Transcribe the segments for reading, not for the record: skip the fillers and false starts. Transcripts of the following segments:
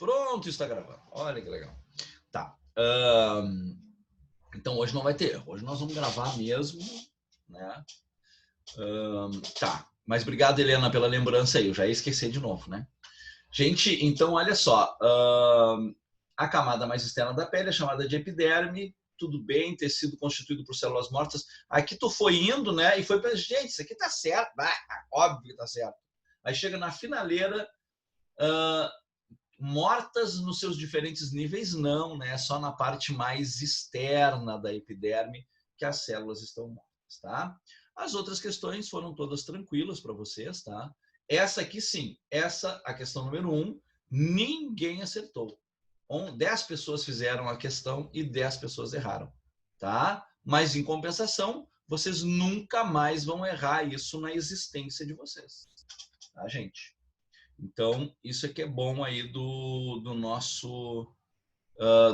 Pronto, está gravando. Olha que legal. Tá. Então, hoje não vai ter erro. Hoje nós vamos gravar mesmo, né? Tá. Mas obrigado, Helena, pela lembrança aí. Eu já ia esquecer de novo, né? Gente, então, olha só. A camada mais externa da pele é chamada de epiderme. Tudo bem, tecido constituído por células mortas. Aqui tu foi indo, né? E foi para gente, isso aqui tá certo. Óbvio que tá certo. Aí chega na finaleira, mortas nos seus diferentes níveis, não, né? Só na parte mais externa da epiderme que as células estão mortas, tá? As outras questões foram todas tranquilas para vocês, tá? Essa aqui sim, a questão número 1, ninguém acertou. 10 pessoas fizeram a questão e 10 pessoas erraram, tá? Mas em compensação, vocês nunca mais vão errar isso na existência de vocês, tá, gente? Então, isso aqui é bom aí do nosso,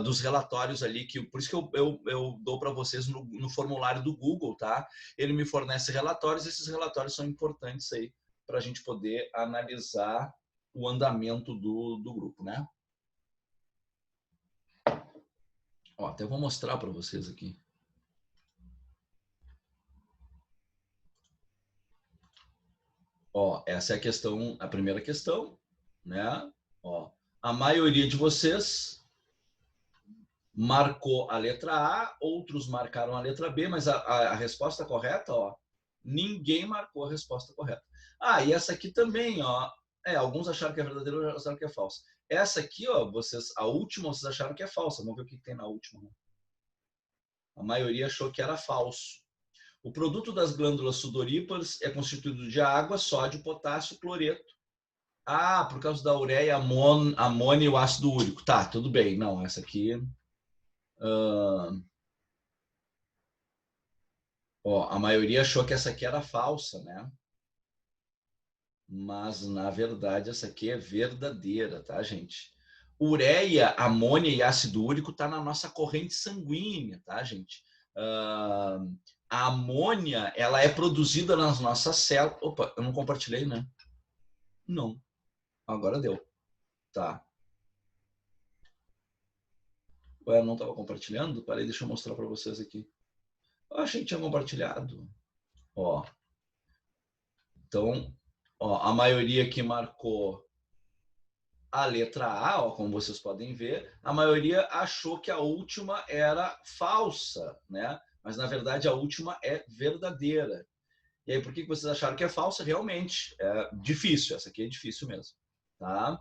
dos relatórios ali, por isso que eu dou para vocês no formulário do Google, tá? Ele me fornece relatórios, esses relatórios são importantes aí para a gente poder analisar o andamento do grupo, né? Ó, até vou mostrar para vocês aqui. Ó, essa é a questão, a primeira questão, né? Ó, a maioria de vocês marcou a letra A, outros marcaram a letra B, mas a resposta correta, ó, ninguém marcou a resposta correta. Ah, e essa aqui também, ó, alguns acharam que é verdadeira, outros acharam que é falsa. Essa aqui, ó, a última vocês acharam que é falsa. Vamos ver o que tem na última. Né? A maioria achou que era falso. O produto das glândulas sudoríparas é constituído de água, sódio, potássio e cloreto. Ah, por causa da ureia, amônia e o ácido úrico. Tá, tudo bem. Não, essa aqui... Ó, a maioria achou que essa aqui era falsa, né? Mas, na verdade, essa aqui é verdadeira, tá, gente? Ureia, amônia e ácido úrico tá na nossa corrente sanguínea, tá, gente? A amônia, ela é produzida nas nossas células... Opa, eu não compartilhei, né? Não. Agora deu. Tá. Ué, eu não estava compartilhando? Peraí, deixa eu mostrar para vocês aqui. Eu achei que tinha compartilhado. Ó. Então, ó, a maioria que marcou a letra A, ó, como vocês podem ver, a maioria achou que a última era falsa, né? Mas, na verdade, a última é verdadeira. E aí, por que vocês acharam que é falsa? Realmente, é difícil. Essa aqui é difícil mesmo, tá?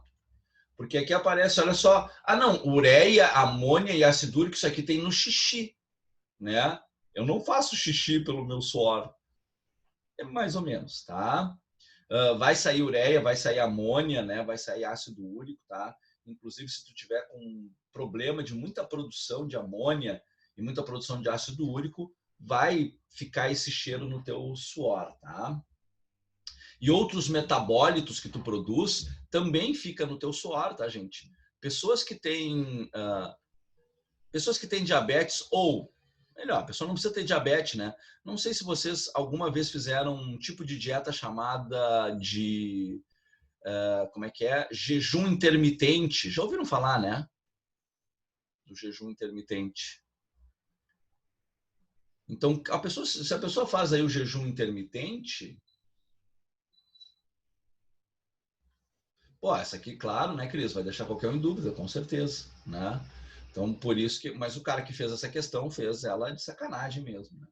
Porque aqui aparece, olha só, não, ureia, amônia e ácido úrico, isso aqui tem no xixi, né? Eu não faço xixi pelo meu suor. É mais ou menos, tá? Vai sair ureia, vai sair amônia, né? Vai sair ácido úrico, tá? Inclusive, se tu tiver com problema de muita produção de amônia e muita produção de ácido úrico, vai ficar esse cheiro no teu suor, tá? E outros metabólitos que tu produz também fica no teu suor, tá, gente? Pessoas que têm diabetes ou melhor, a pessoa não precisa ter diabetes, né? Não sei se vocês alguma vez fizeram um tipo de dieta chamada de como é que é? Jejum intermitente. Já ouviram falar, né? Do jejum intermitente. Então, se a pessoa faz aí o jejum intermitente, pô, essa aqui, claro, né, Cris? Vai deixar qualquer um em dúvida, com certeza, né? Então, por isso que... Mas o cara que fez essa questão fez ela de sacanagem mesmo, né?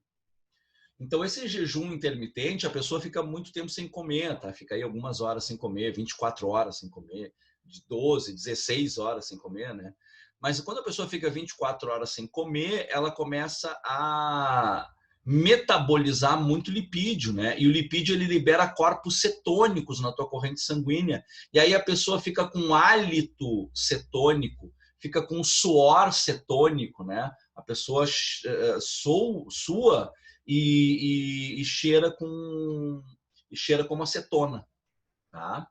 Então, esse jejum intermitente, a pessoa fica muito tempo sem comer, tá? Fica aí algumas horas sem comer, 24 horas sem comer, de 12, 16 horas sem comer, né? Mas quando a pessoa fica 24 horas sem comer, ela começa a metabolizar muito lipídio, né? E o lipídio, ele libera corpos cetônicos na tua corrente sanguínea. E aí a pessoa fica com hálito cetônico, fica com suor cetônico, né? A pessoa sua e cheira como acetona, tá?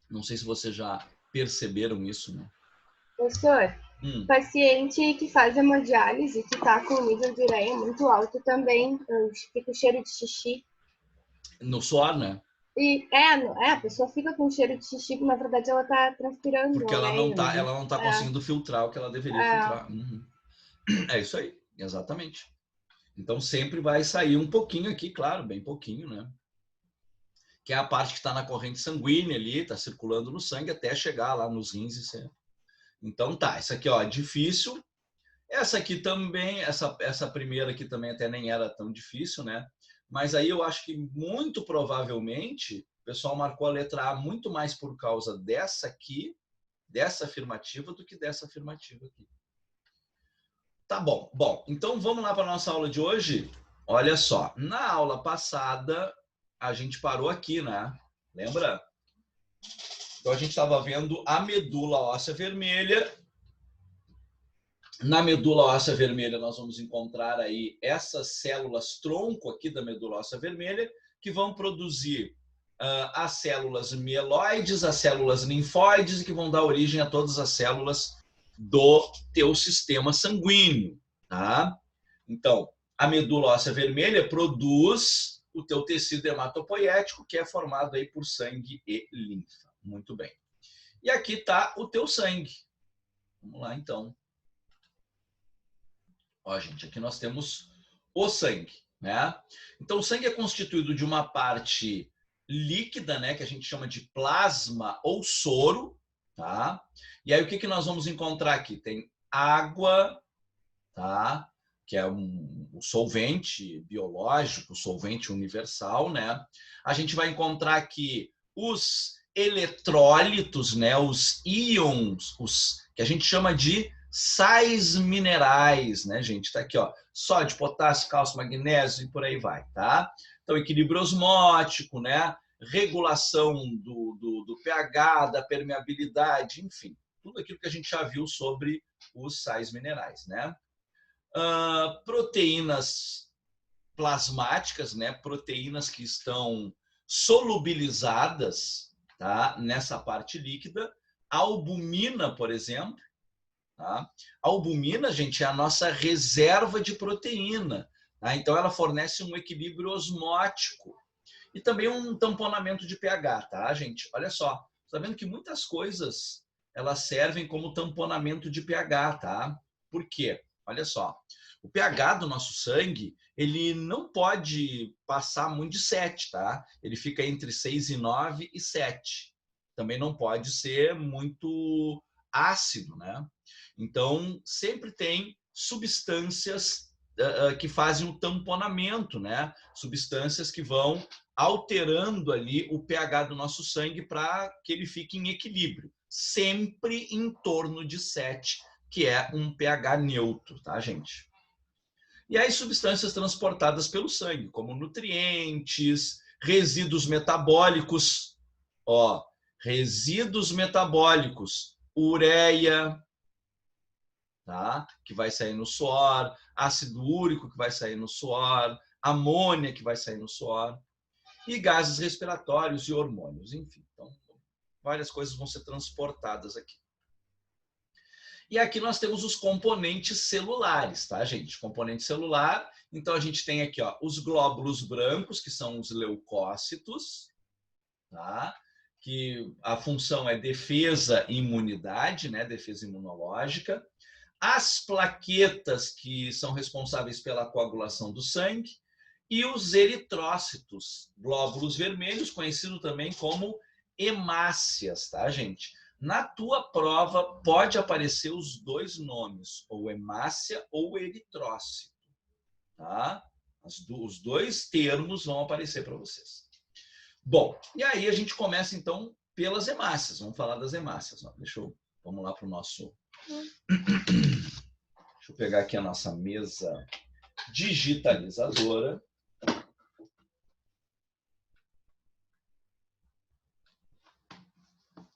Não sei se vocês já perceberam isso, né? Professor, paciente que faz hemodiálise, que está com o nível de ureia muito alto também, fica o cheiro de xixi. No suor, né? E a pessoa fica com cheiro de xixi, na verdade ela tá transpirando. Porque ela não tá conseguindo filtrar o que ela deveria filtrar. É isso aí, exatamente. Então sempre vai sair um pouquinho aqui, claro, bem pouquinho, né? Que é a parte que está na corrente sanguínea ali, está circulando no sangue até chegar lá nos rins e ser. Então tá, essa aqui ó, é difícil. Essa aqui também, essa primeira aqui também até nem era tão difícil, né? Mas aí eu acho que muito provavelmente o pessoal marcou a letra A muito mais por causa dessa aqui, dessa afirmativa, do que dessa afirmativa aqui. Tá bom. Bom, então vamos lá para a nossa aula de hoje. Olha só, na aula passada a gente parou aqui, né? Lembra? Então a gente estava vendo a medula óssea vermelha. Na medula óssea vermelha nós vamos encontrar aí essas células tronco aqui da medula óssea vermelha que vão produzir as células mieloides, as células linfóides e que vão dar origem a todas as células do teu sistema sanguíneo, tá? Então, a medula óssea vermelha produz o teu tecido hematopoético, que é formado aí por sangue e linfa. Muito bem. E aqui está o teu sangue. Vamos lá, então. Ó, gente, aqui nós temos o sangue, né? Então, o sangue é constituído de uma parte líquida, né, que a gente chama de plasma ou soro, tá? E aí o que nós vamos encontrar aqui? Tem água, tá? Que é um solvente biológico, solvente universal, né? A gente vai encontrar aqui os eletrólitos, né? Os íons, os que a gente chama de sais minerais, né, gente? Tá aqui, ó, sódio, potássio, cálcio, magnésio e por aí vai, tá? Então, equilíbrio osmótico, né? Regulação do pH, da permeabilidade, enfim, tudo aquilo que a gente já viu sobre os sais minerais, né? Proteínas plasmáticas, né? Proteínas que estão solubilizadas, tá? Nessa parte líquida. A albumina, por exemplo, tá? A albumina, gente, é a nossa reserva de proteína, tá? Então ela fornece um equilíbrio osmótico e também um tamponamento de pH, tá, gente? Olha só, tá vendo que muitas coisas elas servem como tamponamento de pH, tá? Por quê? Olha só, o pH do nosso sangue, ele não pode passar muito de 7, tá? Ele fica entre 6,9 e 7. Também não pode ser muito ácido, né? Então, sempre tem substâncias que fazem o tamponamento, né? Substâncias que vão alterando ali o pH do nosso sangue para que ele fique em equilíbrio, sempre em torno de 7, que é um pH neutro, tá, gente? E aí substâncias transportadas pelo sangue, como nutrientes, resíduos metabólicos, ó, resíduos metabólicos, ureia, tá? Que vai sair no suor, ácido úrico que vai sair no suor, amônia que vai sair no suor, e gases respiratórios e hormônios, enfim. Então, várias coisas vão ser transportadas aqui. E aqui nós temos os componentes celulares, tá, gente? Componente celular, então a gente tem aqui, ó, os glóbulos brancos, que são os leucócitos, tá? Que a função é defesa e imunidade, né? Defesa imunológica. As plaquetas, que são responsáveis pela coagulação do sangue, e os eritrócitos, glóbulos vermelhos, conhecido também como hemácias, tá, gente? Na tua prova pode aparecer os dois nomes, ou hemácia ou eritrócito, tá? Os dois termos vão aparecer para vocês. Bom, e aí a gente começa então pelas hemácias. Vamos falar das hemácias. Vamos lá para o nosso... Deixa eu pegar aqui a nossa mesa digitalizadora.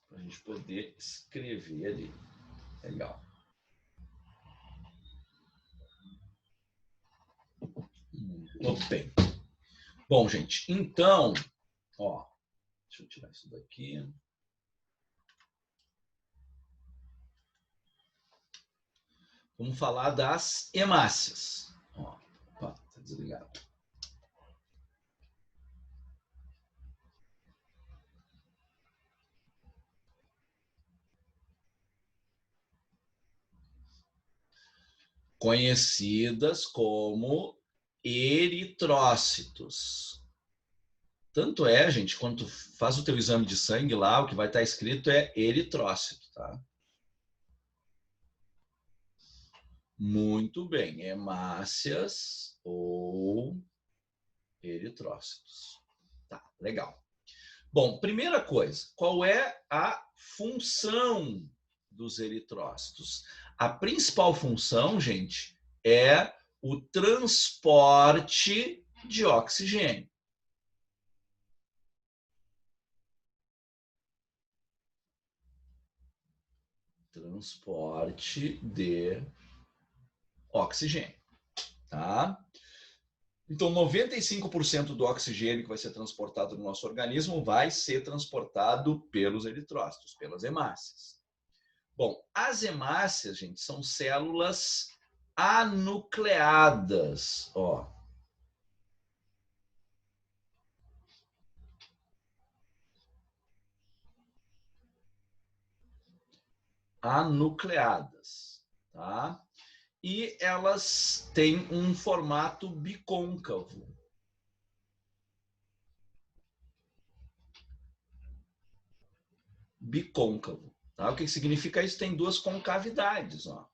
Para a gente poder escrever ali. Legal. Muito bem. Bom, gente, então, ó, deixa eu tirar isso daqui. Vamos falar das hemácias. Ó, opa, tá desligado. conhecidas como eritrócitos. Tanto é, gente, quando tu faz o teu exame de sangue lá, o que vai estar escrito é eritrócito, tá? Muito bem, hemácias ou eritrócitos. Tá, legal. Bom, primeira coisa, qual é a função dos eritrócitos? A principal função, gente, é o transporte de oxigênio. Transporte de oxigênio, tá? Então, 95% do oxigênio que vai ser transportado no nosso organismo vai ser transportado pelos eritrócitos, pelas hemácias. Bom, as hemácias, gente, são células anucleadas, ó. Anucleadas, tá? E elas têm um formato bicôncavo. Bicôncavo, tá? O que significa isso? Tem duas concavidades, ó.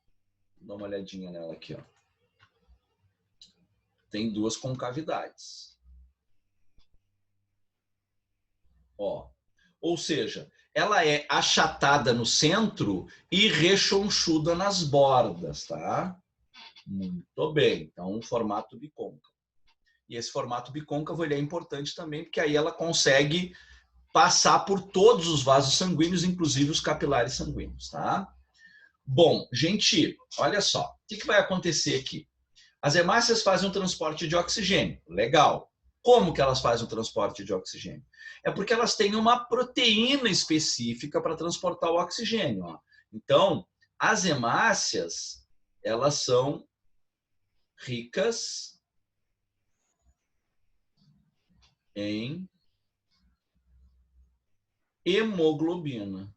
Dá uma olhadinha nela aqui, ó. Tem duas concavidades. Ó. Ou seja, ela é achatada no centro e rechonchuda nas bordas, tá? Muito bem. Então, um formato bicôncavo. E esse formato bicôncavo ele é importante também, porque aí ela consegue passar por todos os vasos sanguíneos, inclusive os capilares sanguíneos, tá? Bom, gente, olha só. O que vai acontecer aqui? As hemácias fazem o transporte de oxigênio. Legal. Como que elas fazem o transporte de oxigênio? É porque elas têm uma proteína específica para transportar o oxigênio. Ó. Então, as hemácias, elas são ricas em hemoglobina.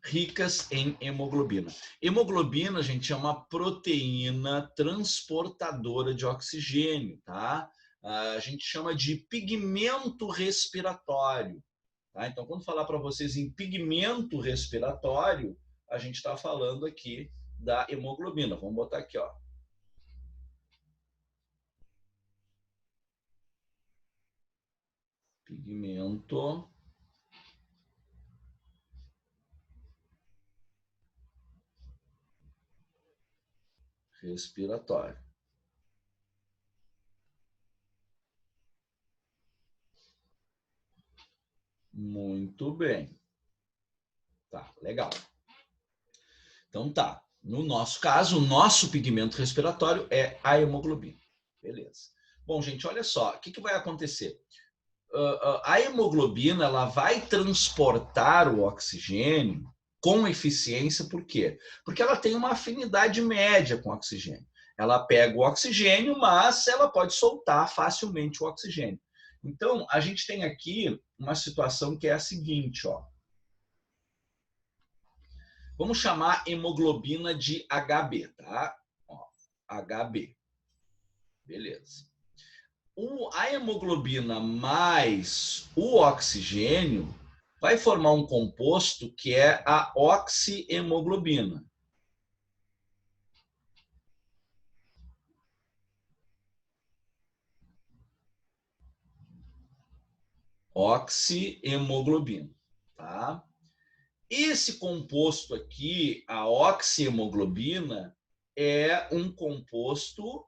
Ricas em hemoglobina. Hemoglobina, gente, é uma proteína transportadora de oxigênio, tá? A gente chama de pigmento respiratório. Tá? Então, quando falar para vocês em pigmento respiratório, a gente está falando aqui da hemoglobina. Vamos botar aqui, ó. Pigmento respiratório. Muito bem. Tá, legal. Então tá. No nosso caso, o nosso pigmento respiratório é a hemoglobina. Beleza. Bom, gente, olha só. O que vai acontecer? A hemoglobina ela vai transportar o oxigênio com eficiência, por quê? Porque ela tem uma afinidade média com o oxigênio. Ela pega o oxigênio, mas ela pode soltar facilmente o oxigênio. Então, a gente tem aqui uma situação que é a seguinte, ó. Vamos chamar hemoglobina de HB, tá? Ó, HB. Beleza. A hemoglobina mais o oxigênio vai formar um composto que é a oxihemoglobina. Oxihemoglobina, tá? Esse composto aqui, a oxihemoglobina, é um composto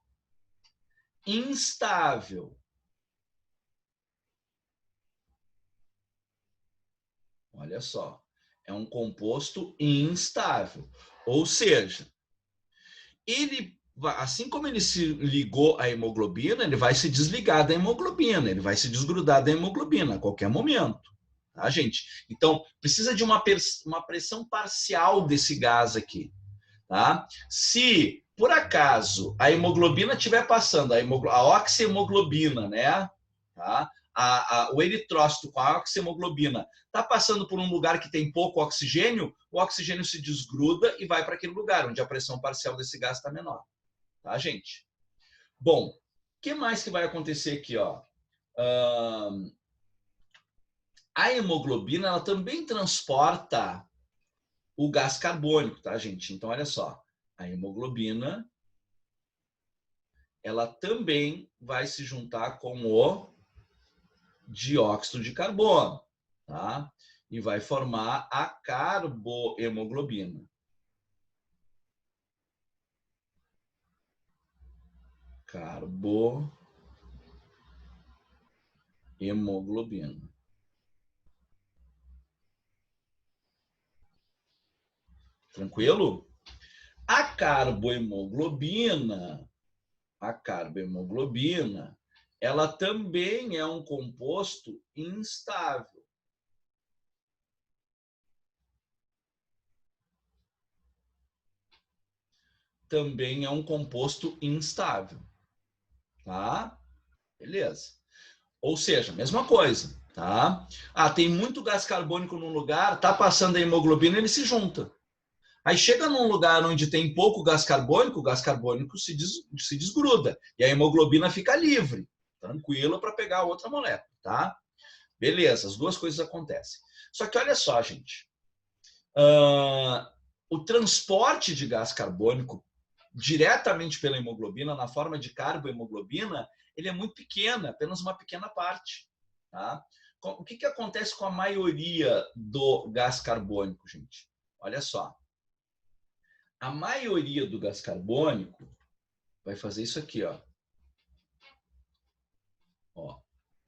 instável. Olha só, é um composto instável. Ou seja, ele, assim como ele se ligou à hemoglobina, ele vai se desligar da hemoglobina, ele vai se desgrudar da hemoglobina a qualquer momento. Tá, gente? Então, precisa de uma pressão parcial desse gás aqui. Tá? Se, por acaso, a hemoglobina estiver passando, a oxihemoglobina, né? tá? O eritrócito com a oxihemoglobina está passando por um lugar que tem pouco oxigênio, o oxigênio se desgruda e vai para aquele lugar onde a pressão parcial desse gás está menor. Tá, gente? Bom, o que mais que vai acontecer aqui? Ó? A hemoglobina ela também transporta o gás carbônico, tá, gente? Então, olha só. A hemoglobina ela também vai se juntar com o dióxido de carbono, tá? E vai formar a carbohemoglobina. Carbohemoglobina. Tranquilo? A carbohemoglobina, ela também é um composto instável. Também é um composto instável. Tá? Beleza. Ou seja, mesma coisa. Tá? Tem muito gás carbônico num lugar, tá passando a hemoglobina, ele se junta. Aí chega num lugar onde tem pouco gás carbônico, o gás carbônico se desgruda. E a hemoglobina fica livre, tranquila para pegar outra molécula. Tá? Beleza, as duas coisas acontecem. Só que olha só, gente. O transporte de gás carbônico diretamente pela hemoglobina, na forma de carbohemoglobina, ele é muito pequeno, apenas uma pequena parte. Tá? O que acontece com a maioria do gás carbônico, gente? Olha só. A maioria do gás carbônico vai fazer isso aqui, ó.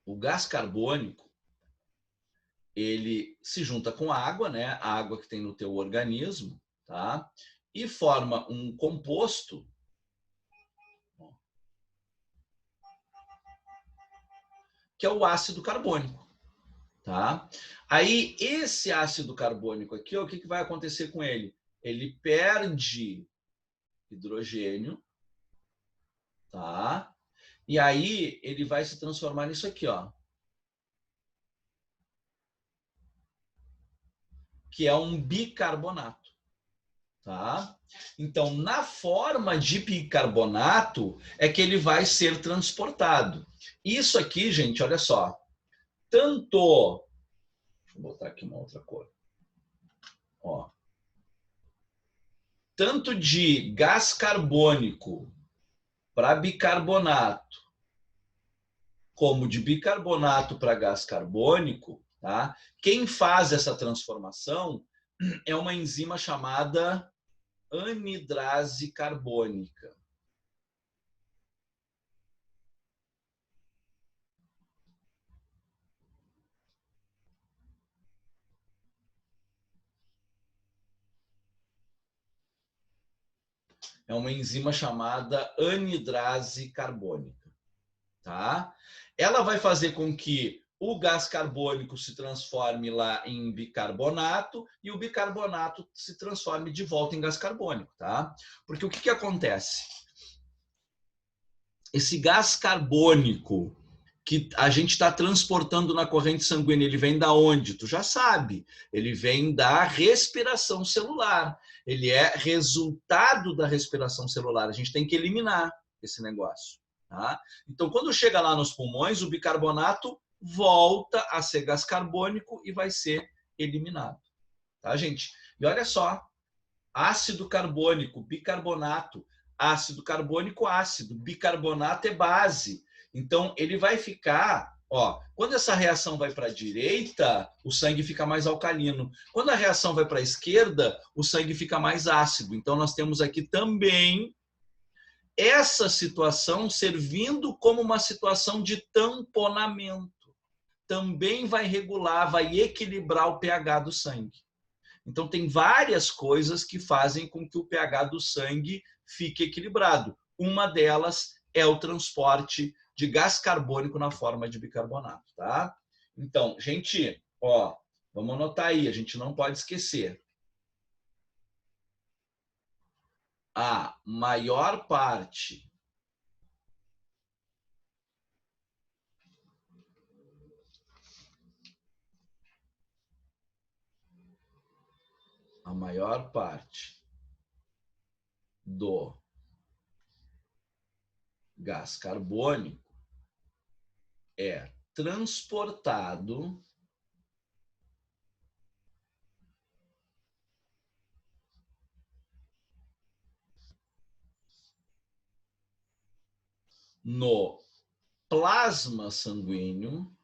O gás carbônico, ele se junta com a água, né? A água que tem no teu organismo, tá? E forma um composto que é o ácido carbônico, tá? Aí, esse ácido carbônico aqui, ó, o que vai acontecer com ele? Ele perde hidrogênio, tá? E aí, ele vai se transformar nisso aqui, ó. Que é um bicarbonato, tá? Então, na forma de bicarbonato é que ele vai ser transportado. Isso aqui, gente, olha só. Tanto... Deixa eu botar aqui uma outra cor. Ó. Tanto de gás carbônico para bicarbonato, como de bicarbonato para gás carbônico, tá? Quem faz essa transformação é uma enzima chamada anidrase carbônica. É uma enzima chamada anidrase carbônica, tá? Ela vai fazer com que o gás carbônico se transforme lá em bicarbonato e o bicarbonato se transforme de volta em gás carbônico, tá? Porque o que acontece? Esse gás carbônico que a gente está transportando na corrente sanguínea, ele vem da onde? Tu já sabe. Ele vem da respiração celular. Ele é resultado da respiração celular. A gente tem que eliminar esse negócio. Tá? Então, quando chega lá nos pulmões, o bicarbonato volta a ser gás carbônico e vai ser eliminado. Tá, gente? E olha só, ácido carbônico, bicarbonato, ácido carbônico, ácido, bicarbonato é base. Então, ele vai ficar, ó, quando essa reação vai para a direita, o sangue fica mais alcalino. Quando a reação vai para a esquerda, o sangue fica mais ácido. Então, nós temos aqui também essa situação servindo como uma situação de tamponamento. Também vai regular, vai equilibrar o pH do sangue. Então, tem várias coisas que fazem com que o pH do sangue fique equilibrado. Uma delas é o transporte de gás carbônico na forma de bicarbonato, tá? Então, gente, ó, vamos anotar aí, a gente não pode esquecer. A maior parte a maior parte do gás carbônico é transportado no plasma sanguíneo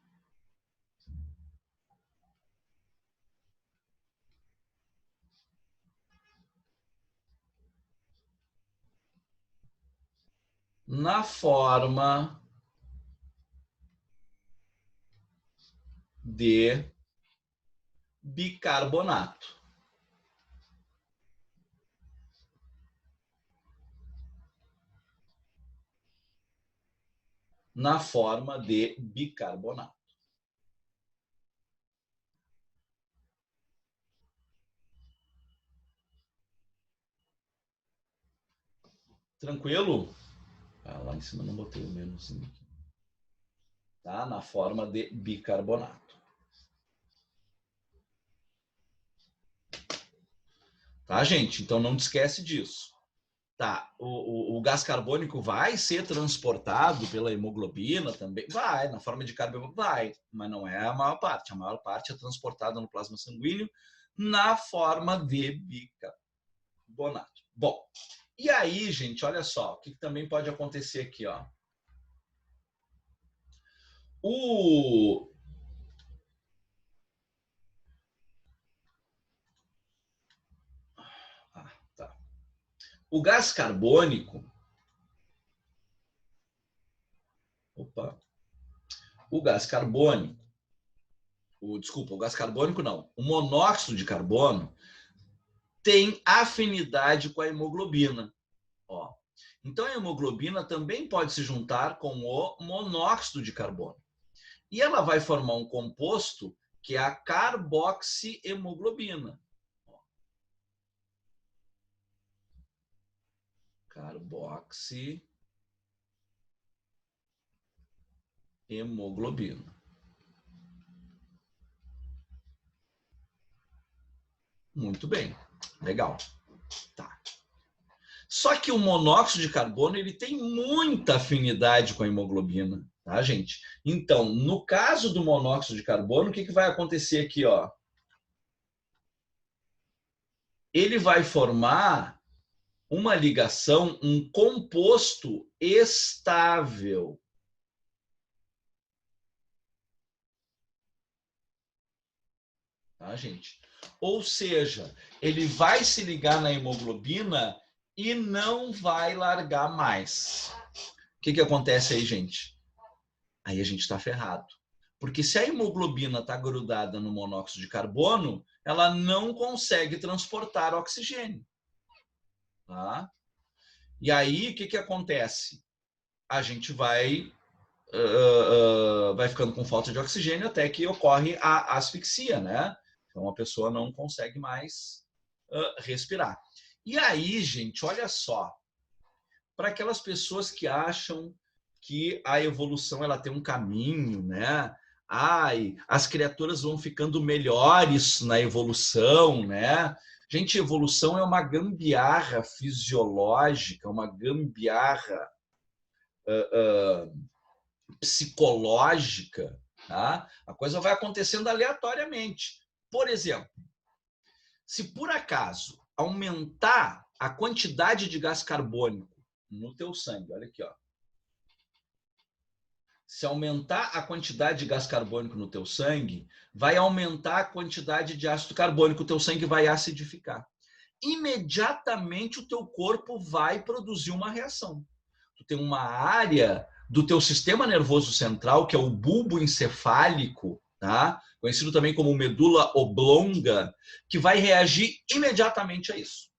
na forma de bicarbonato. Na forma de bicarbonato. Tranquilo? Ah, lá em cima não botei o menos aqui. Tá? Na forma de bicarbonato. Tá, gente? Então não te esquece disso. Tá, o gás carbônico vai ser transportado pela hemoglobina também? Vai, na forma de carbono, vai, mas não é a maior parte. A maior parte é transportada no plasma sanguíneo na forma de bicarbonato. Bom, e aí, gente, olha só, o que também pode acontecer aqui, ó. O gás carbônico, o gás carbônico não, o monóxido de carbono tem afinidade com a hemoglobina. Ó. Então, a hemoglobina também pode se juntar com o monóxido de carbono. E ela vai formar um composto que é a carboxihemoglobina. Carboxihemoglobina. Muito bem, legal. Tá. Só que o monóxido de carbono ele tem muita afinidade com a hemoglobina, tá, gente? Então, no caso do monóxido de carbono, o que vai acontecer aqui, ó? Ele vai formar uma ligação, um composto estável. Tá, gente? Ou seja, ele vai se ligar na hemoglobina e não vai largar mais. O que acontece aí, gente? Aí a gente está ferrado. Porque se a hemoglobina está grudada no monóxido de carbono, ela não consegue transportar oxigênio. Tá? E aí, o que acontece? A gente vai ficando com falta de oxigênio até que ocorre a asfixia, né? Então a pessoa não consegue mais respirar. E aí, gente, olha só, para aquelas pessoas que acham que a evolução ela tem um caminho, né? Ai, as criaturas vão ficando melhores na evolução, né? Gente, evolução é uma gambiarra fisiológica, uma gambiarra psicológica, tá? A coisa vai acontecendo aleatoriamente. Por exemplo, se por acaso aumentar a quantidade de gás carbônico no teu sangue, olha aqui, ó. Se aumentar a quantidade de gás carbônico no teu sangue, vai aumentar a quantidade de ácido carbônico, o teu sangue vai acidificar. Imediatamente o teu corpo vai produzir uma reação. Tu tem uma área do teu sistema nervoso central, que é o bulbo encefálico, tá? Conhecido também como medula oblonga, que vai reagir imediatamente a isso.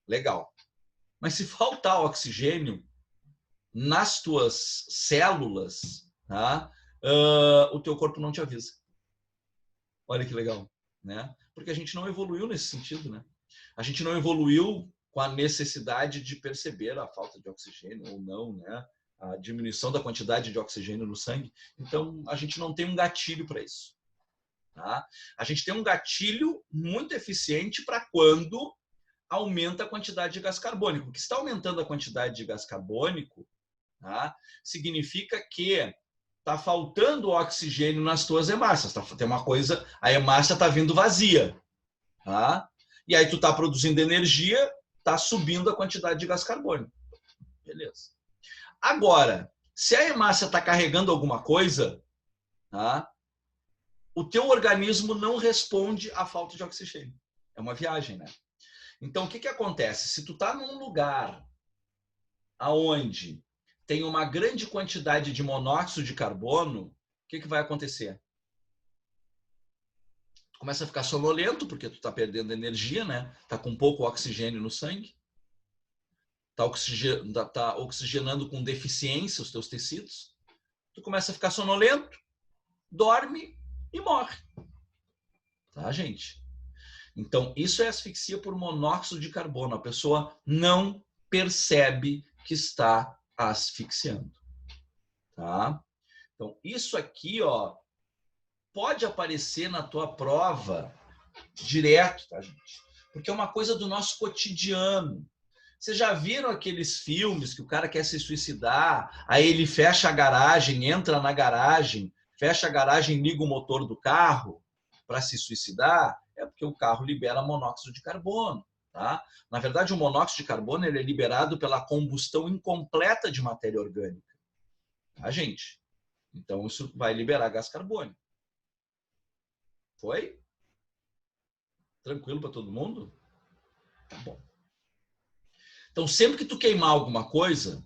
Legal. Mas se faltar oxigênio nas tuas células, tá? O teu corpo não te avisa. Olha que legal, né? Porque a gente não evoluiu nesse sentido, né? A gente não evoluiu com a necessidade de perceber a falta de oxigênio ou não, né? A diminuição da quantidade de oxigênio no sangue. Então, a gente não tem um gatilho para isso. Tá? A gente tem um gatilho muito eficiente para quando aumenta a quantidade de gás carbônico. Porque se está aumentando a quantidade de gás carbônico, tá? Significa que está faltando oxigênio nas tuas hemácias. Tem uma coisa, a hemácia está vindo vazia. Tá? E aí tu está produzindo energia, está subindo a quantidade de gás carbônico. Beleza. Agora, se a hemácia está carregando alguma coisa, tá? O teu organismo não responde à falta de oxigênio. É uma viagem, né? Então, o que acontece? Se tu está num lugar aonde tem uma grande quantidade de monóxido de carbono, o que vai acontecer? Tu começa a ficar sonolento, porque tu está perdendo energia, né? Está com pouco oxigênio no sangue. Está oxigenando com deficiência os teus tecidos. Tu começa a ficar sonolento, dorme e morre. Tá, gente? Então, isso é asfixia por monóxido de carbono. A pessoa não percebe que está asfixiando. Tá? Então, isso aqui, ó, pode aparecer na tua prova direto, tá, gente? Porque é uma coisa do nosso cotidiano. Vocês já viram aqueles filmes que o cara quer se suicidar, aí ele fecha a garagem, entra na garagem, fecha a garagem, liga o motor do carro para se suicidar? É porque o carro libera monóxido de carbono. Tá? Na verdade, o monóxido de carbono ele é liberado pela combustão incompleta de matéria orgânica. Tá, gente? Então, isso vai liberar gás carbônico. Foi? Tranquilo para todo mundo? Tá bom. Então, sempre que tu queimar alguma coisa,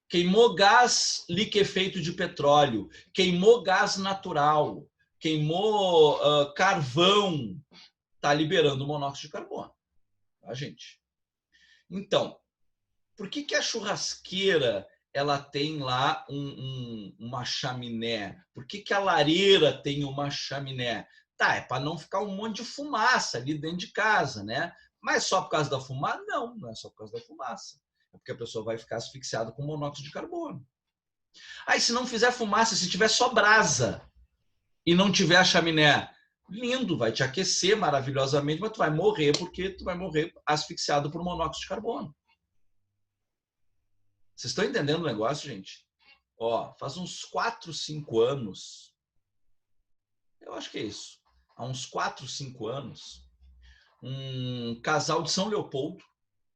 queimou gás liquefeito de petróleo, queimou gás natural, queimou carvão, tá liberando monóxido de carbono. Tá, gente? Então, por que a churrasqueira ela tem lá uma chaminé? Por que a lareira tem uma chaminé? Tá, é para não ficar um monte de fumaça ali dentro de casa, né? Mas só por causa da fumaça? Não, não é só por causa da fumaça. É porque a pessoa vai ficar asfixiada com monóxido de carbono. Aí, se não fizer fumaça, se tiver só brasa e não tiver a chaminé, lindo, vai te aquecer maravilhosamente, mas tu vai morrer porque tu vai morrer asfixiado por monóxido de carbono. Vocês estão entendendo o negócio, gente? Ó, faz uns 4, 5 anos, eu acho que é isso, há uns 4, 5 anos, um casal de São Leopoldo,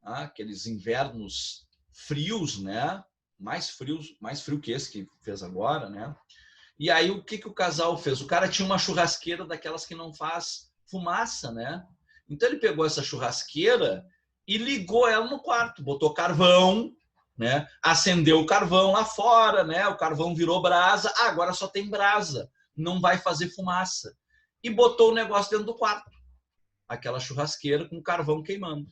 tá? Aqueles invernos frios, né? Mais frio que esse que fez agora, né? E aí o que o casal fez? O cara tinha uma churrasqueira daquelas que não faz fumaça, né? Então ele pegou essa churrasqueira e ligou ela no quarto, botou carvão, né? Acendeu o carvão lá fora, né? O carvão virou brasa. Ah, agora só tem brasa, não vai fazer fumaça. E botou o negócio dentro do quarto, aquela churrasqueira com carvão queimando.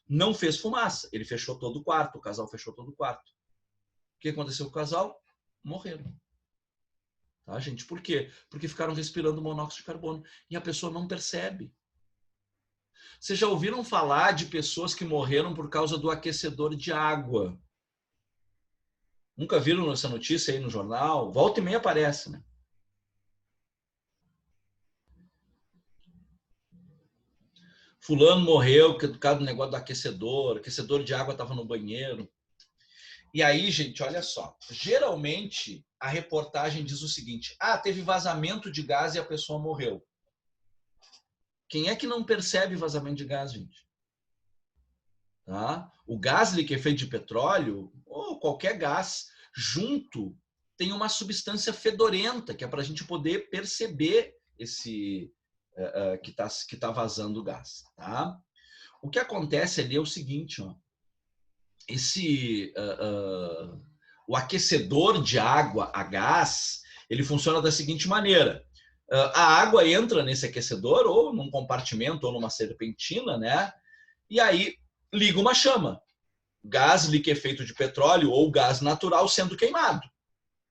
Não fez fumaça, ele fechou todo o quarto, o casal fechou todo o quarto. O que aconteceu com o casal? Morreram. Tá, gente? Por quê? Porque ficaram respirando monóxido de carbono e a pessoa não percebe. Vocês já ouviram falar de pessoas que morreram por causa do aquecedor de água? Nunca viram essa notícia aí no jornal? Volta e meia aparece, né? Fulano morreu por causa do negócio do aquecedor de água estava no banheiro. E aí, gente, olha só. Geralmente, a reportagem diz o seguinte: ah, teve vazamento de gás e a pessoa morreu. Quem é que não percebe vazamento de gás, gente? Tá? O gás liquefeito de petróleo, ou qualquer gás, junto, tem uma substância fedorenta, que é para a gente poder perceber esse que tá vazando o gás. Tá? O que acontece ali é o seguinte, ó. O aquecedor de água a gás, ele funciona da seguinte maneira: a água entra nesse aquecedor ou num compartimento ou numa serpentina, né? E aí liga uma chama, gás liquefeito de petróleo ou gás natural sendo queimado.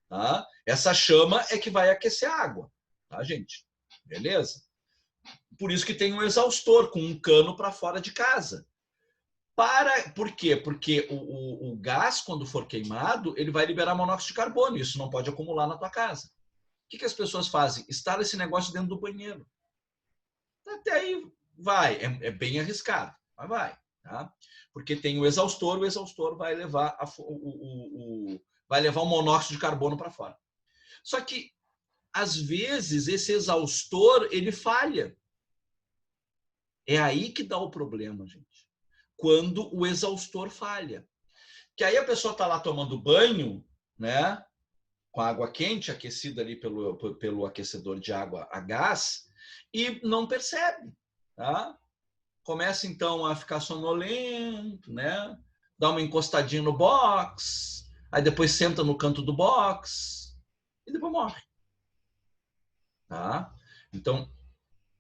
Tá? Essa chama é que vai aquecer a água, tá, gente? Beleza? Por isso que tem um exaustor com um cano para fora de casa. Por quê? Porque o gás, quando for queimado, ele vai liberar monóxido de carbono. Isso não pode acumular na tua casa. O que as pessoas fazem? Instala esse negócio dentro do banheiro. Até aí vai, é bem arriscado, mas vai, tá? Porque tem o exaustor vai levar vai levar o monóxido de carbono para fora. Só que às vezes esse exaustor ele falha. É aí que dá o problema, gente. Quando o exaustor falha. Que aí a pessoa está lá tomando banho, né? Com água quente, aquecida ali pelo aquecedor de água a gás, e não percebe, tá? Começa então a ficar sonolento, né? Dá uma encostadinha no box, aí depois senta no canto do box e depois morre, tá? Então,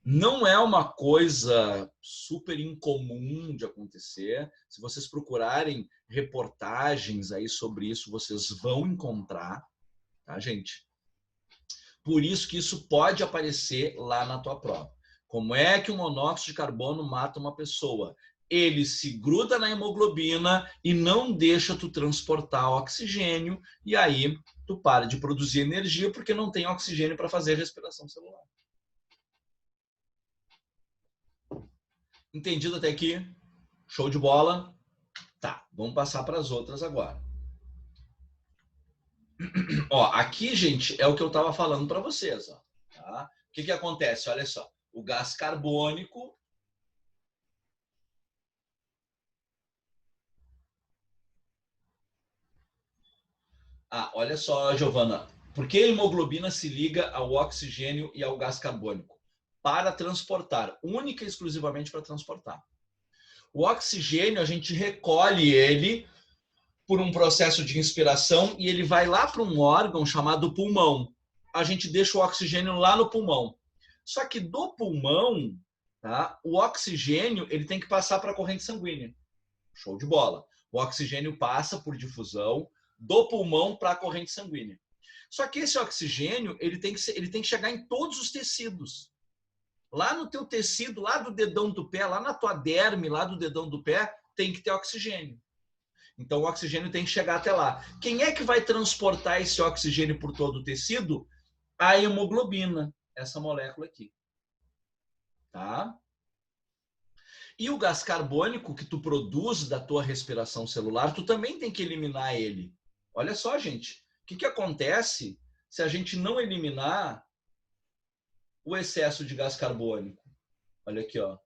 não é uma coisa super incomum de acontecer. Se vocês procurarem reportagens aí sobre isso, vocês vão encontrar, tá, gente? Por isso que isso pode aparecer lá na tua prova. Como é que o monóxido de carbono mata uma pessoa? Ele se gruda na hemoglobina e não deixa tu transportar oxigênio, e aí tu para de produzir energia porque não tem oxigênio para fazer respiração celular. Entendido até aqui? Show de bola? Tá, vamos passar para as outras agora. Ó, aqui, gente, é o que eu estava falando para vocês. Ó, tá? O que acontece? Olha só, o gás carbônico... olha só, Giovana, por que a hemoglobina se liga ao oxigênio e ao gás carbônico? Para transportar, única e exclusivamente para transportar. O oxigênio, a gente recolhe ele por um processo de inspiração e ele vai lá para um órgão chamado pulmão. A gente deixa o oxigênio lá no pulmão. Só que do pulmão, tá, o oxigênio ele tem que passar para a corrente sanguínea. Show de bola. O oxigênio passa por difusão do pulmão para a corrente sanguínea. Só que esse oxigênio ele tem que chegar em todos os tecidos. Lá no teu tecido, lá do dedão do pé, lá na tua derme, lá do dedão do pé, tem que ter oxigênio. Então, o oxigênio tem que chegar até lá. Quem é que vai transportar esse oxigênio por todo o tecido? A hemoglobina, essa molécula aqui. Tá? E o gás carbônico que tu produz da tua respiração celular, tu também tem que eliminar ele. Olha só, gente, o que acontece se a gente não eliminar o excesso de gás carbônico? Olha aqui, ó.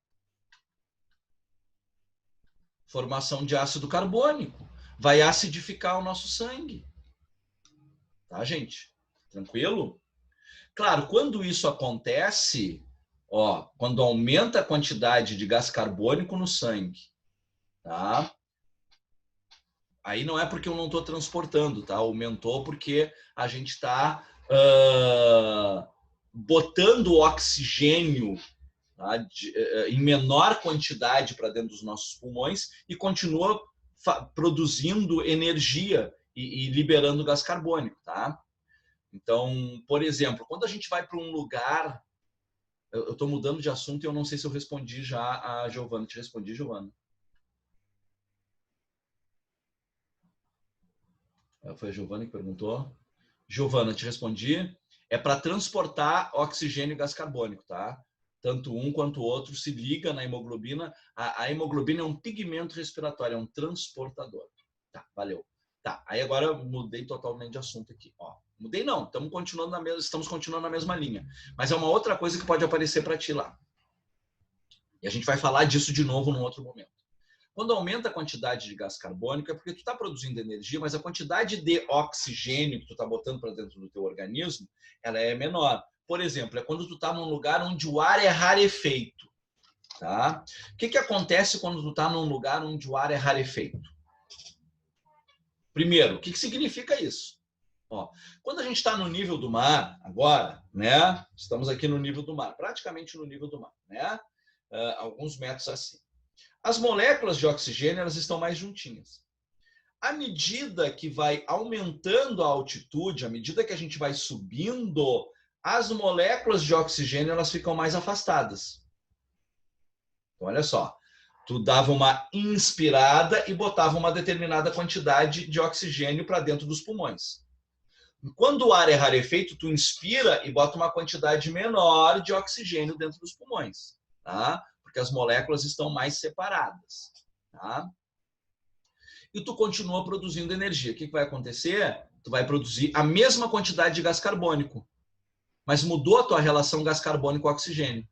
Formação de ácido carbônico. Vai acidificar o nosso sangue. Tá, gente? Tranquilo? Claro, quando isso acontece, ó, quando aumenta a quantidade de gás carbônico no sangue, tá? Aí não é porque eu não estou transportando, tá? Aumentou porque a gente está botando oxigênio, tá, em menor quantidade para dentro dos nossos pulmões e continua produzindo energia e liberando gás carbônico, tá? Então, por exemplo, quando a gente vai para um lugar... Eu estou mudando de assunto e eu não sei se eu respondi já a Giovana. Te respondi, Giovana? Foi a Giovana que perguntou. Giovana, te respondi. É para transportar oxigênio e gás carbônico, tá? Tanto um quanto o outro se liga na hemoglobina. A hemoglobina é um pigmento respiratório, é um transportador. Tá, valeu. Tá, aí agora eu mudei totalmente de assunto aqui. Ó, mudei não, estamos continuando na mesma linha. Mas é uma outra coisa que pode aparecer para ti lá. E a gente vai falar disso de novo num outro momento. Quando aumenta a quantidade de gás carbônico é porque tu está produzindo energia, mas a quantidade de oxigênio que tu está botando para dentro do teu organismo, ela é menor. Por exemplo, é quando tu está num lugar onde o ar é rarefeito. Tá? O que acontece quando tu está num lugar onde o ar é rarefeito? Primeiro, o que significa isso? Ó, quando a gente está no nível do mar, agora, né? Estamos aqui no nível do mar, praticamente no nível do mar, né? Alguns metros acima. As moléculas de oxigênio elas estão mais juntinhas. À medida que vai aumentando a altitude, à medida que a gente vai subindo, as moléculas de oxigênio elas ficam mais afastadas. Então, olha só. Tu dava uma inspirada e botava uma determinada quantidade de oxigênio para dentro dos pulmões. Quando o ar é rarefeito, tu inspira e bota uma quantidade menor de oxigênio dentro dos pulmões. tá? Porque as moléculas estão mais separadas, tá? E tu continua produzindo energia. O que vai acontecer? Tu vai produzir a mesma quantidade de gás carbônico, mas mudou a tua relação gás carbônico-oxigênio.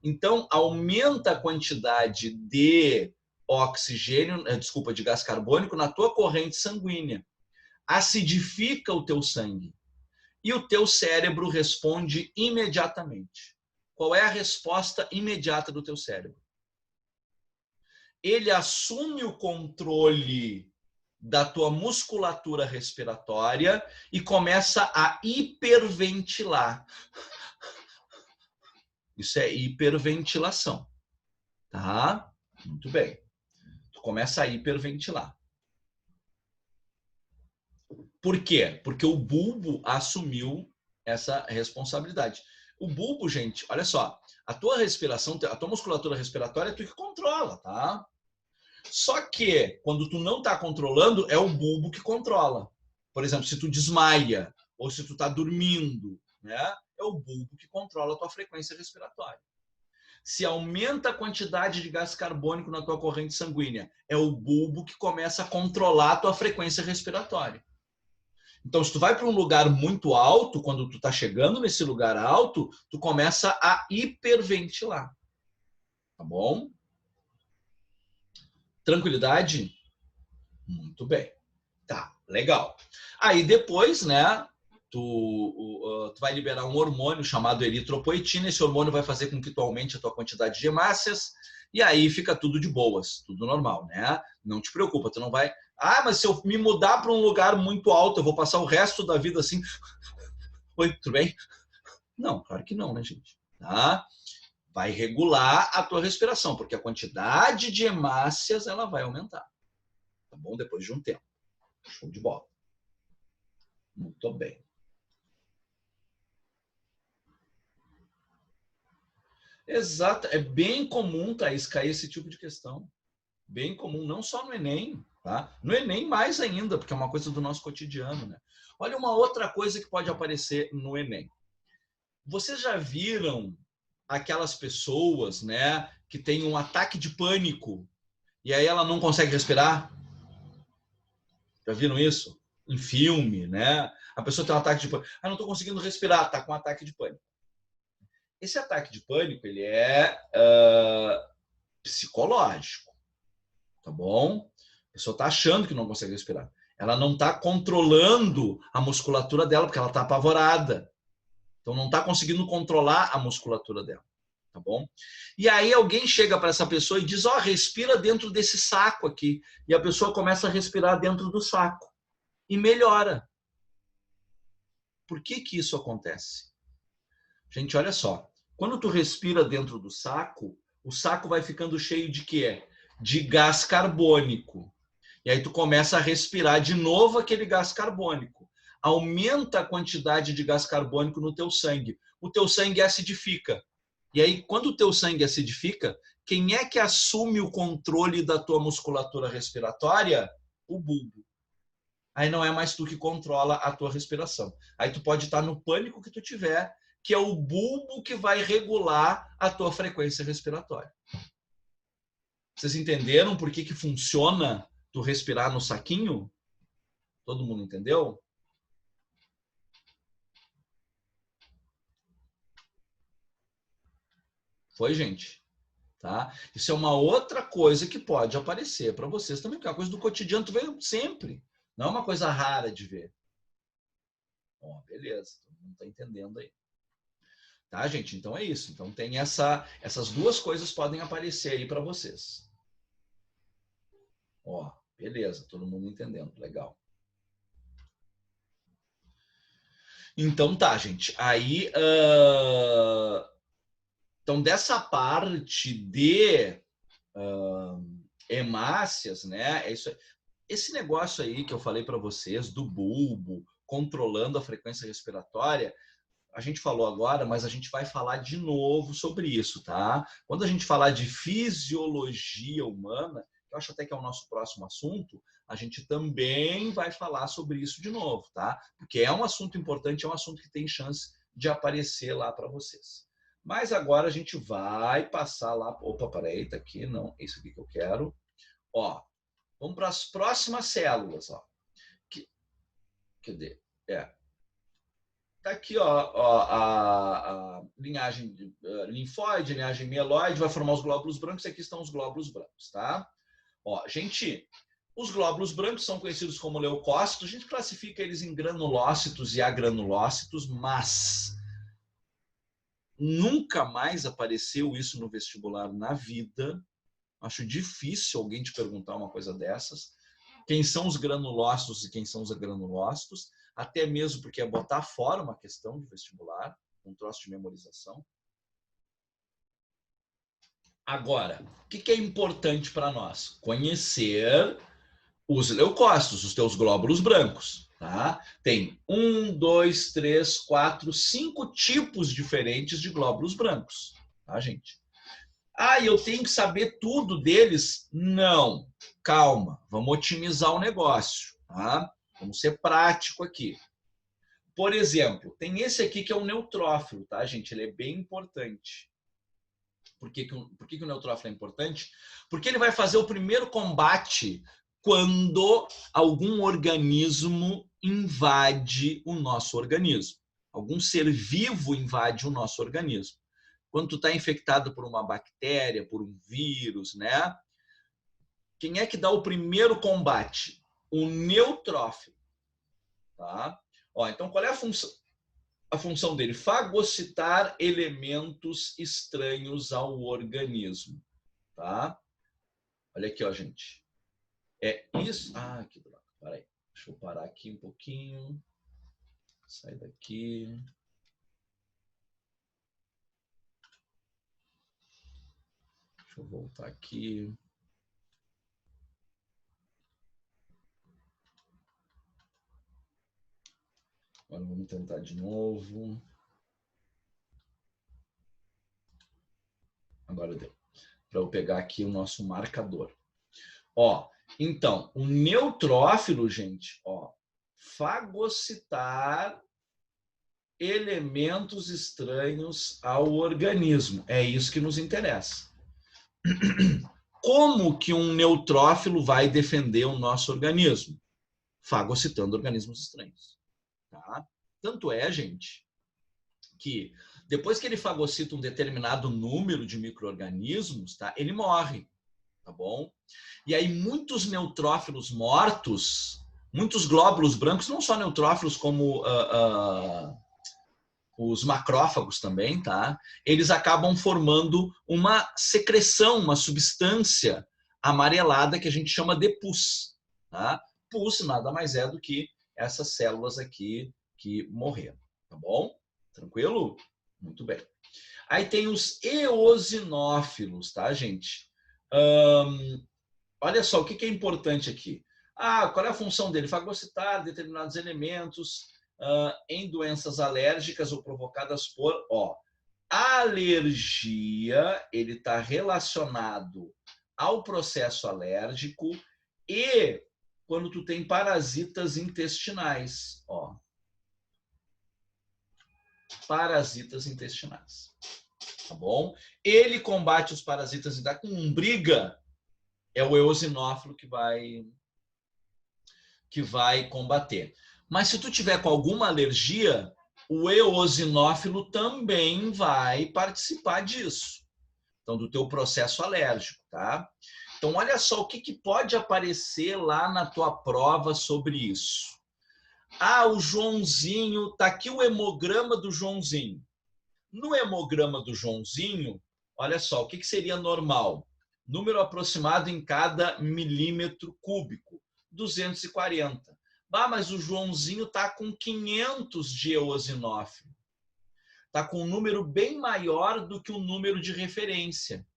Então, aumenta a quantidade de oxigênio, desculpa, de gás carbônico na tua corrente sanguínea. Acidifica o teu sangue. E o teu cérebro responde imediatamente. Qual é a resposta imediata do teu cérebro? Ele assume o controle da tua musculatura respiratória e começa a hiperventilar. Isso é hiperventilação, tá? Muito bem. Tu começa a hiperventilar. Por quê? Porque o bulbo assumiu essa responsabilidade. O bulbo, gente, olha só, a tua respiração, a tua musculatura respiratória é tu que controla, tá? Só que, quando tu não tá controlando, é o bulbo que controla. Por exemplo, se tu desmaia ou se tu tá dormindo, né? É o bulbo que controla a tua frequência respiratória. Se aumenta a quantidade de gás carbônico na tua corrente sanguínea, é o bulbo que começa a controlar a tua frequência respiratória. Então, se tu vai para um lugar muito alto, quando tu tá chegando nesse lugar alto, tu começa a hiperventilar. Tá bom? Tranquilidade? Muito bem. Tá, legal. Aí depois, né, tu vai liberar um hormônio chamado eritropoetina. Esse hormônio vai fazer com que tu aumente a tua quantidade de hemácias e aí fica tudo de boas, tudo normal, né? Não te preocupa, tu não vai... Ah, mas se eu me mudar para um lugar muito alto, eu vou passar o resto da vida assim... Oi, tudo bem? Não, claro que não, né, gente? Tá? Vai regular a tua respiração, porque a quantidade de hemácias ela vai aumentar. Tá bom? Depois de um tempo. Show de bola. Muito bem. Exato. É bem comum, Thaís, cair esse tipo de questão. Bem comum, não só no Enem, tá? No Enem mais ainda, porque é uma coisa do nosso cotidiano, né? Olha uma outra coisa que pode aparecer no Enem. Vocês já viram aquelas pessoas, né, que têm um ataque de pânico e aí ela não consegue respirar? Já viram isso? Em filme, né? A pessoa tem um ataque de pânico. Ah, não estou conseguindo respirar, tá com um ataque de pânico. Esse ataque de pânico, ele é psicológico, tá bom? A pessoa está achando que não consegue respirar. Ela não está controlando a musculatura dela, porque ela está apavorada. Então, não está conseguindo controlar a musculatura dela, tá bom? E aí alguém chega para essa pessoa e diz, ó, respira dentro desse saco aqui. E a pessoa começa a respirar dentro do saco. E melhora. Por que que isso acontece? Gente, olha só. Quando tu respira dentro do saco, o saco vai ficando cheio de quê? De gás carbônico. E aí tu começa a respirar de novo aquele gás carbônico. Aumenta a quantidade de gás carbônico no teu sangue. O teu sangue acidifica. E aí, quando o teu sangue acidifica, quem é que assume o controle da tua musculatura respiratória? O bulbo. Aí não é mais tu que controla a tua respiração. Aí tu pode estar no pânico que tu tiver, que é o bulbo que vai regular a tua frequência respiratória. Vocês entenderam por que que funciona tu respirar no saquinho? Todo mundo entendeu? Foi, gente? Tá? Isso é uma outra coisa que pode aparecer para vocês também, porque é uma coisa do cotidiano, tu vê sempre. Não é uma coisa rara de ver. Bom, beleza, todo mundo está entendendo aí. Tá, gente? Então é isso. Então tem essas duas coisas podem aparecer aí para vocês. Ó, beleza, todo mundo entendendo. Legal. Então tá, gente. Aí, então dessa parte de hemácias, né? É isso aí. Esse negócio aí que eu falei para vocês do bulbo controlando a frequência respiratória, a gente falou agora, mas a gente vai falar de novo sobre isso, tá? Quando a gente falar de fisiologia humana, eu acho até que é o nosso próximo assunto, a gente também vai falar sobre isso de novo, tá? Porque é um assunto importante, é um assunto que tem chance de aparecer lá para vocês. Mas agora a gente vai passar lá. Opa, peraí, tá aqui. Não, é isso aqui que eu quero. Ó, vamos para as próximas células. Ó. Cadê? Tá aqui, ó, a linhagem linfóide, linhagem mieloide, vai formar os glóbulos brancos. Aqui estão os glóbulos brancos, tá? Ó, gente, os glóbulos brancos são conhecidos como leucócitos. A gente classifica eles em granulócitos e agranulócitos, mas nunca mais apareceu isso no vestibular na vida. Acho difícil alguém te perguntar uma coisa dessas. Quem são os granulócitos e quem são os agranulócitos? Até mesmo porque é botar fora uma questão de vestibular, um troço de memorização. Agora, o que é importante para nós? Conhecer os leucócitos, os teus glóbulos brancos. Tá? Tem 1, 2, 3, 4, 5 tipos diferentes de glóbulos brancos. Tá, gente? Ah, eu tenho que saber tudo deles? Não. Calma, vamos otimizar o negócio. Tá? Vamos ser prático aqui. Por exemplo, tem esse aqui que é o neutrófilo, tá, gente? Ele é bem importante. Por que o neutrófilo é importante? Porque ele vai fazer o primeiro combate quando algum organismo invade o nosso organismo. Algum ser vivo invade o nosso organismo. Quando tu está infectado por uma bactéria, por um vírus, né? Quem é que dá o primeiro combate? O neutrófilo. Tá? Ó, então, qual é a função dele? Fagocitar elementos estranhos ao organismo. Tá? Olha aqui, ó, gente. É isso. Ah, que droga. Peraí. Deixa eu parar aqui um pouquinho. Sai daqui. Deixa eu voltar aqui. Agora vamos tentar de novo. Agora deu. Para eu pegar aqui o nosso marcador. Ó, então, o neutrófilo, gente, ó, fagocitar elementos estranhos ao organismo. É isso que nos interessa. Como que um neutrófilo vai defender o nosso organismo? Fagocitando organismos estranhos. Tá? Tanto é, gente, que depois que ele fagocita um determinado número de micro-organismos, tá, ele morre. Tá bom? E aí muitos neutrófilos mortos, muitos glóbulos brancos, não só neutrófilos como os macrófagos também, tá? Eles acabam formando uma secreção, uma substância amarelada que a gente chama de pus. Tá? Pus nada mais é do que essas células aqui que morreram. Tá bom? Tranquilo? Muito bem. Aí tem os eosinófilos, tá, gente? Olha só, o que é importante aqui? Qual é a função dele? Fagocitar determinados elementos em doenças alérgicas ou provocadas por... alergia, ele está relacionado ao processo alérgico e quando tu tem parasitas intestinais. Parasitas intestinais. Tá bom? Ele combate os parasitas e dá com briga. É o eosinófilo que vai combater. Mas se tu tiver com alguma alergia, o eosinófilo também vai participar disso. Então, do teu processo alérgico, tá? Então, olha só o que pode aparecer lá na tua prova sobre isso. O Joãozinho, tá aqui o hemograma do Joãozinho. No hemograma do Joãozinho, olha só, o que seria normal? Número aproximado em cada milímetro cúbico, 240. Mas o Joãozinho está com 500 de eosinófilo. Está com um número bem maior do que o número de referência.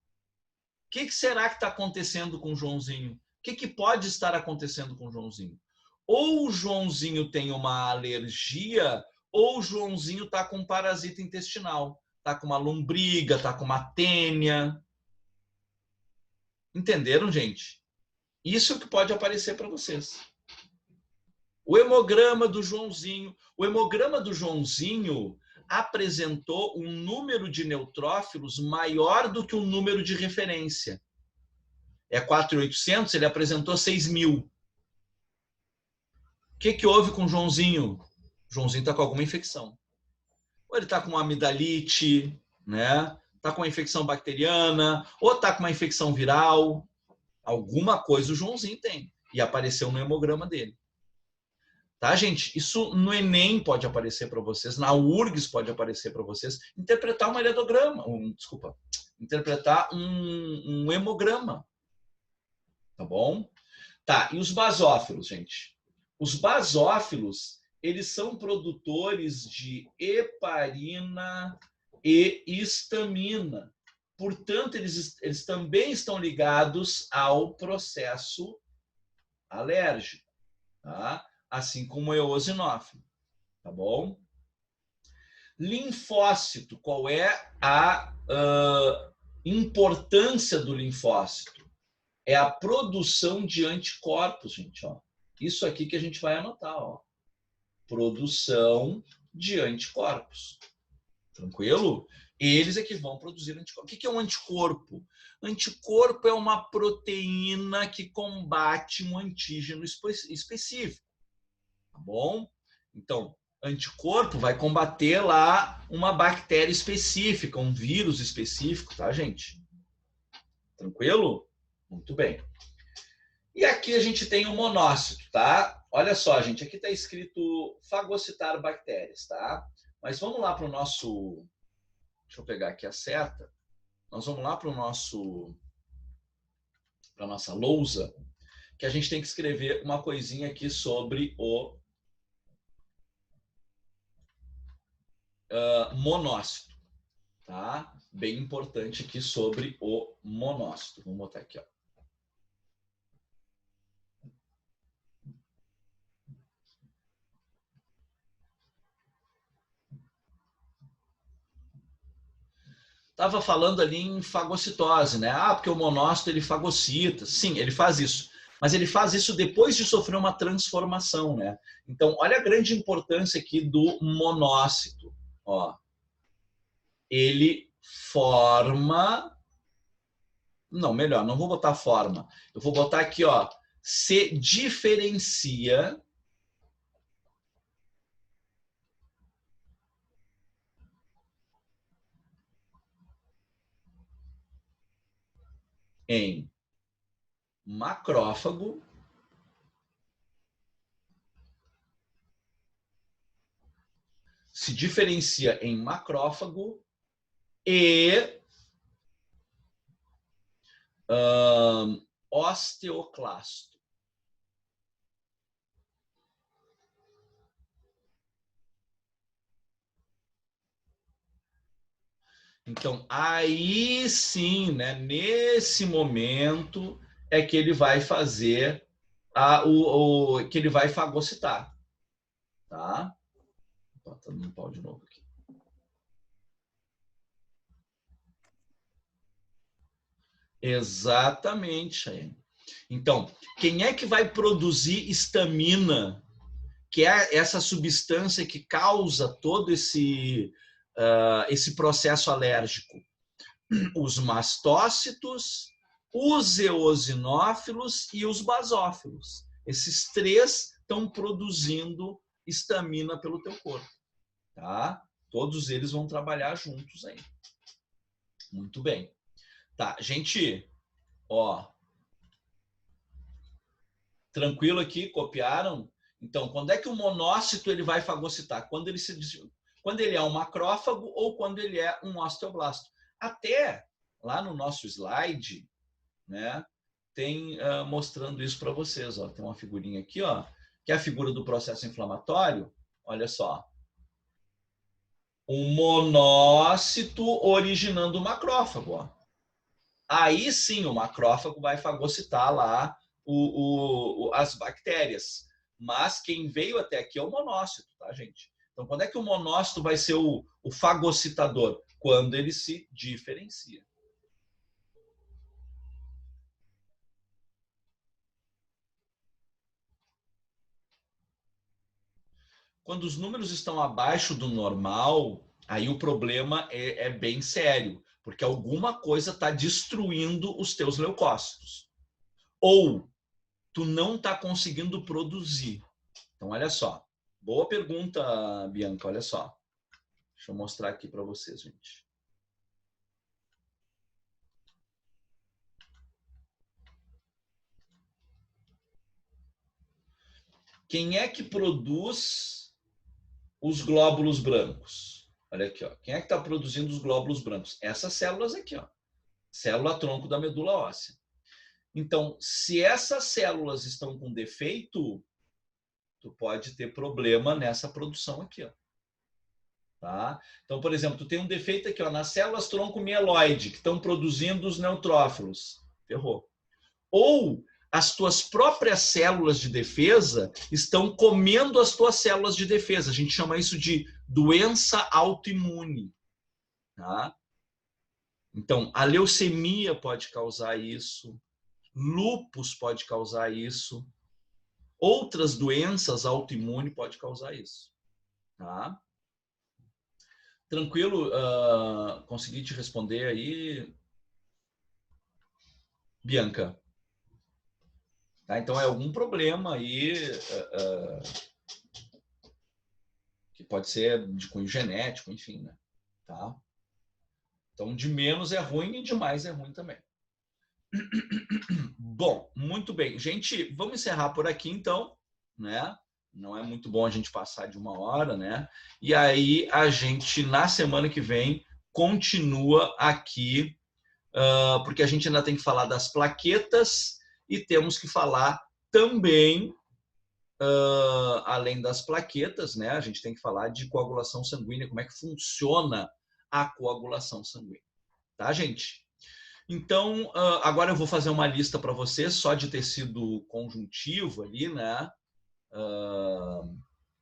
O que será que está acontecendo com o Joãozinho? O que pode estar acontecendo com o Joãozinho? Ou o Joãozinho tem uma alergia, ou o Joãozinho está com um parasita intestinal. Está com uma lombriga, está com uma tênia. Entenderam, gente? Isso é o que pode aparecer para vocês. O hemograma do Joãozinho. O hemograma do Joãozinho, apresentou um número de neutrófilos maior do que o número de referência. É 4.800, ele apresentou 6.000. O que houve com o Joãozinho? O Joãozinho está com alguma infecção. Ou ele está com uma amidalite, né? Está com uma infecção bacteriana, ou está com uma infecção viral. Alguma coisa o Joãozinho tem. E apareceu no hemograma dele. Tá, gente? Isso no Enem pode aparecer para vocês, na URGS pode aparecer para vocês. Interpretar um heredograma, interpretar um hemograma. Tá bom? Tá, e os basófilos, gente? Os basófilos, eles são produtores de heparina e histamina. Portanto, eles também estão ligados ao processo alérgico, tá? Assim como o eosinófilo, tá bom? Linfócito, qual é a importância do linfócito? É a produção de anticorpos, gente, ó. Isso aqui que a gente vai anotar, ó. Produção de anticorpos. Tranquilo? Eles é que vão produzir anticorpos. O que é um anticorpo? Anticorpo é uma proteína que combate um antígeno específico. Tá bom? Então, anticorpo vai combater lá uma bactéria específica, um vírus específico, tá, gente? Tranquilo? Muito bem. E aqui a gente tem o monócito, tá? Olha só, gente, aqui está escrito fagocitar bactérias, tá? Mas vamos lá para o nosso... Deixa eu pegar aqui a seta. Nós vamos lá para o nosso... para a nossa lousa, que a gente tem que escrever uma coisinha aqui sobre o monócito, tá? Bem importante aqui sobre o monócito. Vamos botar aqui, ó. Estava falando ali em fagocitose, né? Ah, porque o monócito ele fagocita. Sim, ele faz isso. Mas ele faz isso depois de sofrer uma transformação, né? Então, olha a grande importância aqui do monócito. Ó. Ele forma... Não, melhor, não vou botar forma. Eu vou botar aqui, ó. Se diferencia em macrófago e osteoclasto. Então, aí sim, né, nesse momento é que ele vai fazer que ele vai fagocitar, tá? Botando um pau de novo aqui. Exatamente, Chayane. Então, quem é que vai produzir histamina, que é essa substância que causa todo esse processo alérgico? Os mastócitos, os eosinófilos e os basófilos. Esses três estão produzindo histamina pelo teu corpo, tá? Todos eles vão trabalhar juntos aí. Muito bem. Tá, gente, ó. Tranquilo aqui, copiaram? Então, quando é que o monócito ele vai fagocitar? Quando ele é um macrófago ou quando ele é um osteoblasto. Até lá no nosso slide, né, tem mostrando isso para vocês. Ó. Tem uma figurinha aqui, ó, que é a figura do processo inflamatório. Olha só. Um monócito originando o macrófago. Ó. Aí sim o macrófago vai fagocitar lá as bactérias. Mas quem veio até aqui é o monócito, tá, gente? Então, quando é que o monócito vai ser o fagocitador? Quando ele se diferencia. Quando os números estão abaixo do normal, aí o problema é bem sério, porque alguma coisa está destruindo os teus leucócitos. Ou tu não está conseguindo produzir. Então, olha só. Boa pergunta, Bianca, olha só. Deixa eu mostrar aqui para vocês, gente. Quem é que produz os glóbulos brancos? Olha aqui, ó. Quem é que está produzindo os glóbulos brancos? Essas células aqui, ó. Célula tronco da medula óssea. Então, se essas células estão com defeito, tu pode ter problema nessa produção aqui, ó. Tá? Então, por exemplo, tu tem um defeito aqui, ó, nas células tronco mieloide, que estão produzindo os neutrófilos. Ferrou. Ou as tuas próprias células de defesa estão comendo as tuas células de defesa. A gente chama isso de doença autoimune. Tá? Então, a leucemia pode causar isso, lúpus pode causar isso, outras doenças autoimunes pode causar isso. Tá? Tranquilo? Consegui te responder aí, Bianca? Tá? Então, é algum problema aí que pode ser de cunho genético, enfim, né? Tá? Então, de menos é ruim e de mais é ruim também. Bom, muito bem. Gente, vamos encerrar por aqui, então, né? Não é muito bom a gente passar de 1 hora, né? E aí, a gente, na semana que vem, continua aqui, porque a gente ainda tem que falar das plaquetas e temos que falar também, além das plaquetas, né? A gente tem que falar de coagulação sanguínea, como é que funciona a coagulação sanguínea. Tá, gente? Então, agora eu vou fazer uma lista para vocês só de tecido conjuntivo ali, né?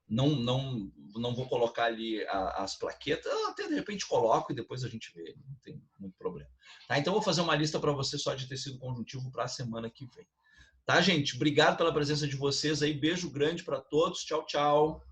Não vou colocar ali as plaquetas, até de repente coloco e depois a gente vê, não tem muito problema. Tá? Então, eu vou fazer uma lista para vocês só de tecido conjuntivo para a semana que vem. Tá, gente? Obrigado pela presença de vocês aí, beijo grande para todos, tchau, tchau.